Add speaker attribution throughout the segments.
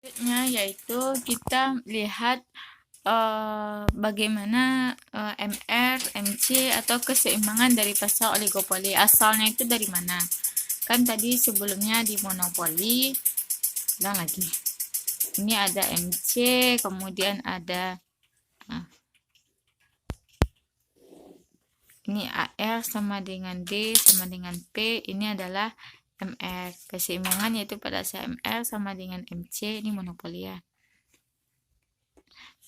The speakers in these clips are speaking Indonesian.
Speaker 1: Selanjutnya yaitu kita lihat bagaimana MR, MC atau keseimbangan dari pasar oligopoli. Asalnya itu dari mana? Kan tadi sebelumnya di monopoli, ulang lagi. Ini ada MC, kemudian ada ini AR sama dengan D sama dengan P, ini adalah MR. Keseimbangan yaitu pada saat MR sama dengan MC, ini monopoli ya.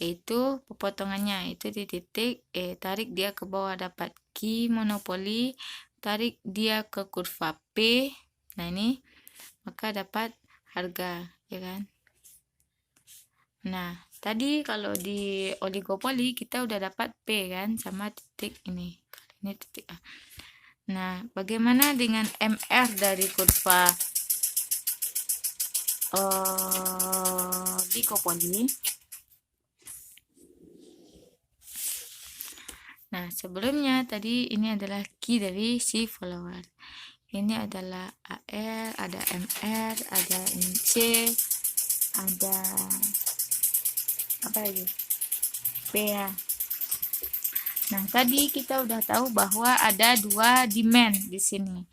Speaker 1: Yaitu pepotongannya itu di titik tarik dia ke bawah dapat Q monopoli, tarik dia ke kurva P, nah ini maka dapat harga, ya kan. Nah tadi kalau di oligopoli kita udah dapat P kan, sama titik ini titik A. Nah bagaimana dengan MR dari kurva oligopoli? Nah, sebelumnya tadi ini adalah key dari si follower. Ini adalah AR, ada MR, ada MC, ada apa lagi? P ya. Nah, tadi kita udah tahu bahwa ada dua demand di sini.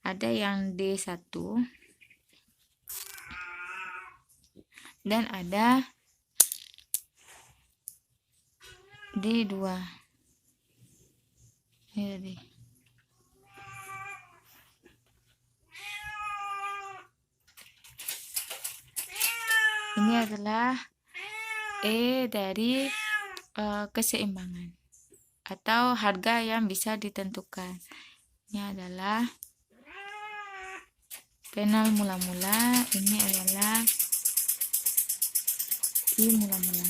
Speaker 1: Ada yang D1 dan ada D2. Ini adalah E dari keseimbangan atau harga yang bisa ditentukan. Ini adalah panel mula-mula, ini adalah I mula-mula.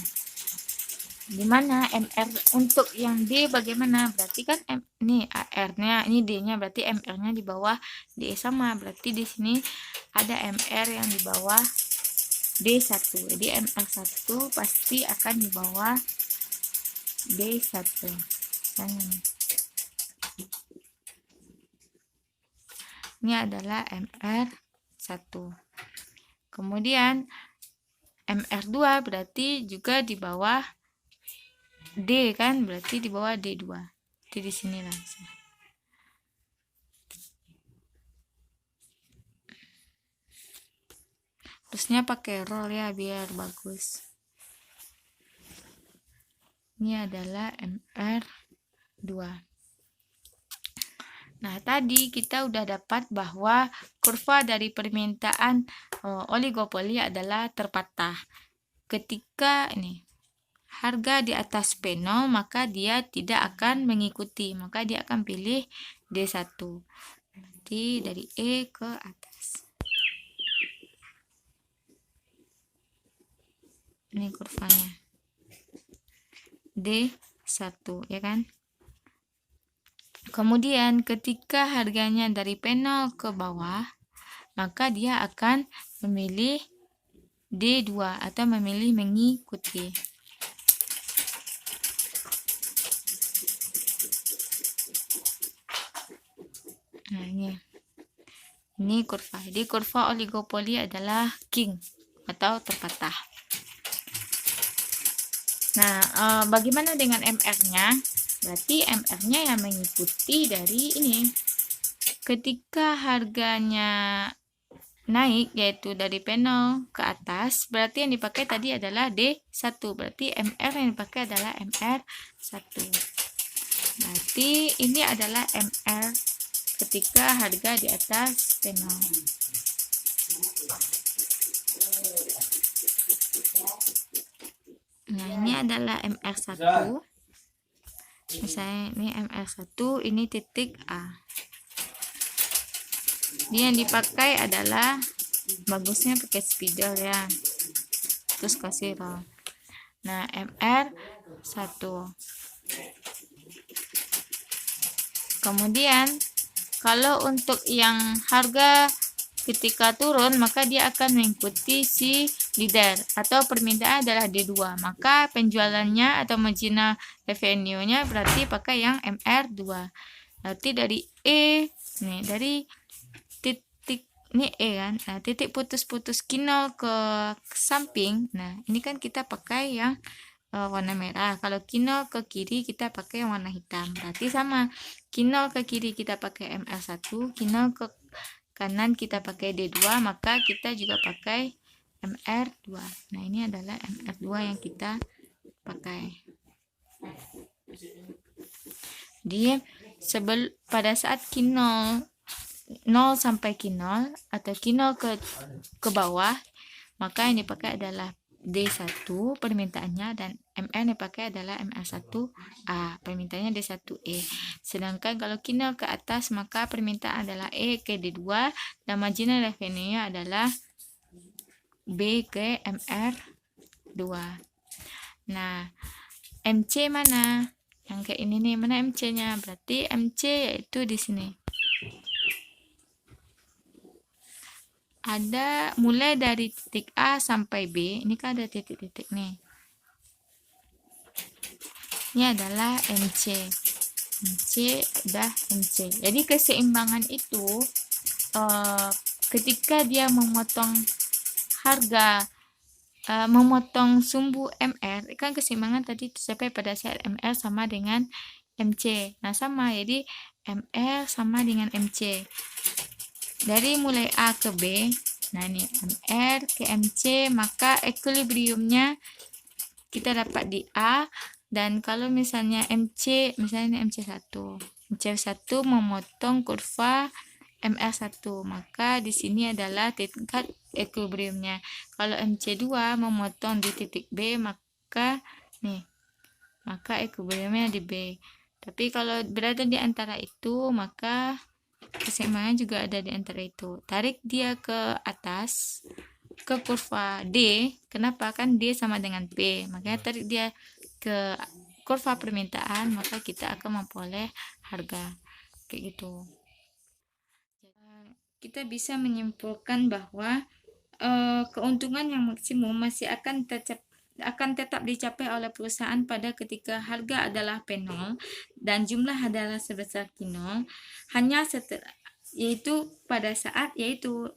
Speaker 1: Dimana MR untuk yang D bagaimana? Berarti kan ini AR-nya, ini D-nya, berarti MR-nya di bawah D sama. Berarti di sini ada MR yang di bawah D1. Jadi MR1 pasti akan di bawah D1. Ini adalah MR1. Kemudian MR2 berarti juga di bawah D kan, berarti di bawah D2. Jadi di sini langsung. Terusnya pakai roll ya biar bagus. Ini adalah MR2. Nah, tadi kita udah dapat bahwa kurva dari permintaan oligopoli adalah terpatah. Ketika ini harga di atas P0, maka dia tidak akan mengikuti, maka dia akan pilih D1. Berarti dari E ke atas. Ini kurvanya. D1, ya kan? Kemudian ketika harganya dari P0 ke bawah, maka dia akan memilih D2 atau memilih mengikuti. Nah, ini kurva. Jadi kurva oligopoli adalah king atau terpatah. Nah, bagaimana dengan MR-nya? Berarti MR-nya yang mengikuti dari ini. Ketika harganya naik, yaitu dari P0 ke atas, berarti yang dipakai tadi adalah D1. Berarti MR yang dipakai adalah MR1. Berarti ini adalah MR ketika harga di atas P0. Nah, ini adalah MR1. Misalnya ini MR1, ini titik A. Ini yang dipakai adalah bagusnya pakai spidol ya. Terus kasih roll. Nah, MR1. Kemudian kalau untuk yang harga ketika turun, maka dia akan mengikuti si leader atau permintaan adalah D2. Maka penjualannya atau marginal revenue-nya berarti pakai yang MR2. Berarti dari E, nih dari titik ini E kan. Nah, titik putus-putus kinol ke samping. Nah, ini kan kita pakai yang warna merah. Kalau kinol ke kiri kita pakai yang warna hitam. Berarti sama. Kinol ke kiri kita pakai MR1, kinol ke kanan kita pakai D2, maka kita juga pakai MR2. Nah, ini adalah MR2 yang kita pakai. Jadi pada saat kinol 0 sampai kinol atau kinol ke bawah, maka yang dipakai adalah D1 permintaannya, dan MR yang dipakai adalah MR1A, permintaannya D1E. Sedangkan kalau kinol ke atas, maka permintaan adalah E ke D2 dan marginal revenue-nya adalah B ke MR2. Nah, MC mana? Yang kayak ini nih, mana MC-nya? Berarti MC yaitu di sini. Ada mulai dari titik A sampai B, ini kan ada titik-titik nih. Ini adalah MC. MC udah MC. Jadi keseimbangan itu ketika dia memotong harga, memotong sumbu MR, kan keseimbangan tadi tercapai pada saat MR sama dengan MC. Nah, sama. Jadi MR sama dengan MC. Dari mulai A ke B, nah ini MR ke MC, maka equilibriumnya kita dapat di A. Dan kalau misalnya MC, misalnya MC1 memotong kurva MR1, maka di sini adalah tingkat equilibriumnya. Kalau MC2 memotong di titik B, maka equilibriumnya di B. Tapi kalau berada di antara itu, maka keseimbangan juga ada di antara itu. Tarik dia ke atas, ke kurva D. Kenapa? Kan D sama dengan P. Makanya tarik dia ke kurva permintaan, maka kita akan memperoleh harga. Kayak gitu. Kita bisa menyimpulkan bahwa keuntungan yang maksimum masih akan tetap dicapai oleh perusahaan pada ketika harga adalah P0 dan jumlah adalah sebesar Q0, hanya yaitu pada saat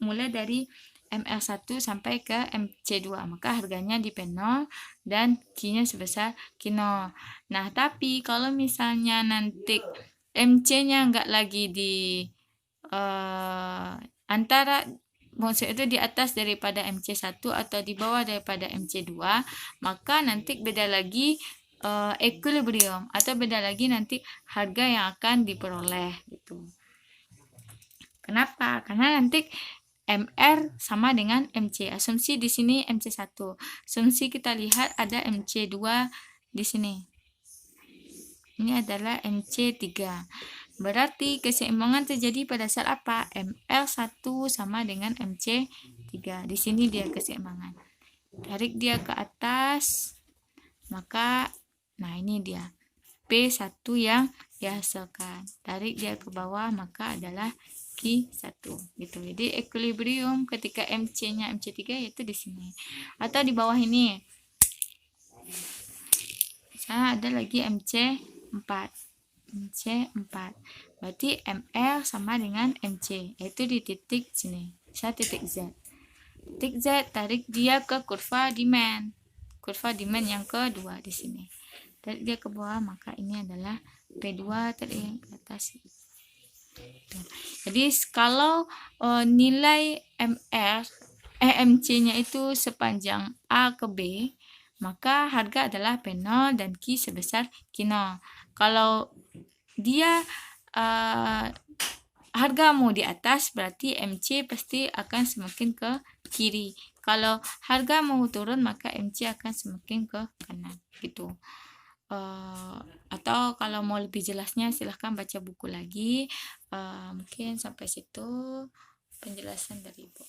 Speaker 1: mulai dari MR1 sampai ke MC2, maka harganya di P0 dan Q-nya sebesar Q0. Nah, tapi kalau misalnya nanti MC-nya nggak lagi di antara, maksud itu di atas daripada MC1 atau di bawah daripada MC2, maka nanti beda lagi equilibrium, atau beda lagi nanti harga yang akan diperoleh gitu. Kenapa? Karena nanti MR sama dengan MC. Asumsi di sini MC1. Asumsi kita lihat ada MC2 di sini. Ini adalah MC3. Berarti keseimbangan terjadi pada saat apa? MR1 sama dengan MC3. Di sini dia keseimbangan. Tarik dia ke atas, maka ini dia P1 yang dihasilkan. Tarik dia ke bawah, maka adalah Q1 gitu. Jadi equilibrium ketika MC-nya MC3 yaitu di sini. Atau di bawah ini. Misalnya ada lagi MC4. Berarti MR sama dengan MC, yaitu di titik sini. Saya titik Z. Titik Z, tarik dia ke kurva demand. Kurva demand yang kedua di sini. Tarik dia ke bawah, maka ini adalah P2, tarik ke atas. Jadi kalau nilai MC-nya itu sepanjang A ke B, maka harga adalah P0 dan Q sebesar Q0. Kalau dia harga mau di atas, berarti MC pasti akan semakin ke kiri. Kalau harga mau turun, maka MC akan semakin ke kanan gitu. Atau kalau mau lebih jelasnya silahkan baca buku lagi. Mungkin sampai situ penjelasan dari Ibu.